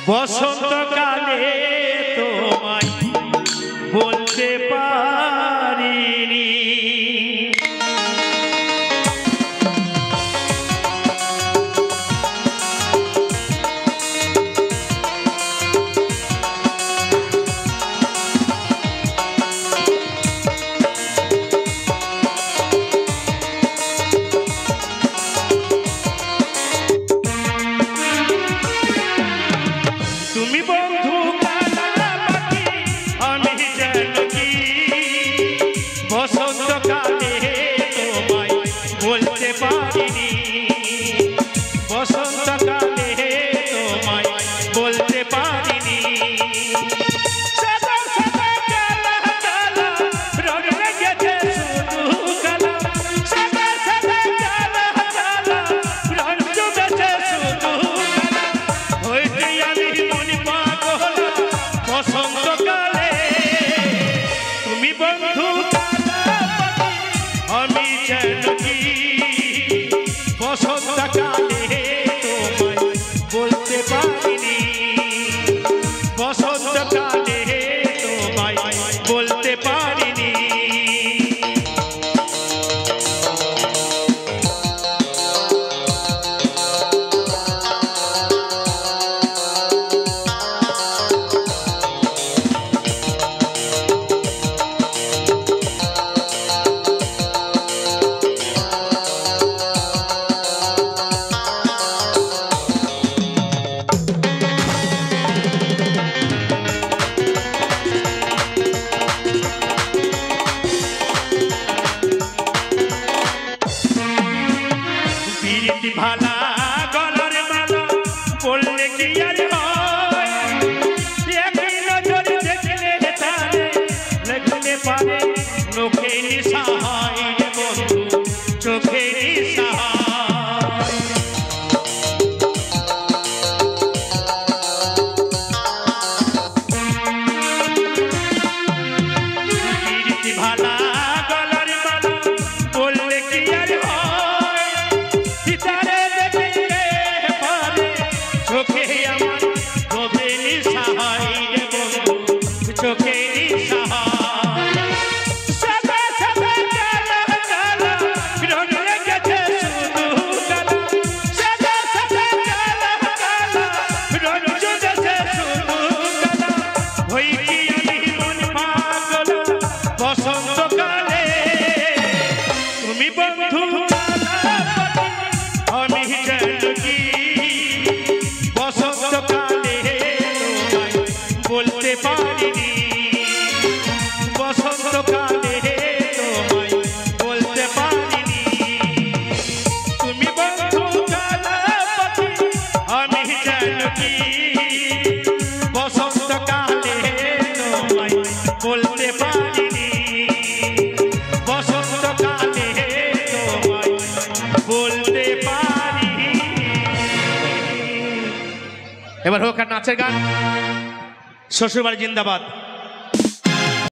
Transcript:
বসন্তকালে তোমায় বলতে পারিনি তুমি বন্ধু কালাপাখি আমি জানি বসন্তকালে তোমায় বলতে পারিনি বসন্তকালে তোমায় বলতে পারিনি সাদা সাদা কালা কালা রং লেগেছে শুধু কালা সাদা সাদা কালা কালা রং জমেছে শুধু কালা হইতে আমি বসন্তকালে তুমি বন্ধু কালাপাখি আমি জানি বসন্তকালে তোমায় বলতে পারিনি বসন্তকালে তোমায় বলতে পারিনি ভালা গলার মালা পড়লে কি আর হয় একই নজরে দেখলে তারে লাগলে পারে চোখে নিশা হয় বন্ধু চোখে নিশা ভালা গলার মালা পড়লে কি আর চোখে আমার চোখে নিশা হয় রে বন্ধু চোখে নিশা সাদা সাদা কালা কালা রং লেগেছে শুধু কালা সাদা সাদা কালা কালা রং জমেছে শুধু কালা হই কি আমি মন পাগল বসন্তকালে তুমি বন্ধু কালাপাখি আমি জানি বসন্তকালে তোমায় বলতে পারিনি বসন্তকালে তোমায় বলতে পারিনি তুমি বন্ধু কালাপাখি আমি জানি বসন্তকালে তোমায় বলতে পারিনি বসন্তকালে তোমায় বলতে পারিনি। এবার হোক আর নাচের গান শ্বশুরবাড়ি জিন্দাবাদ।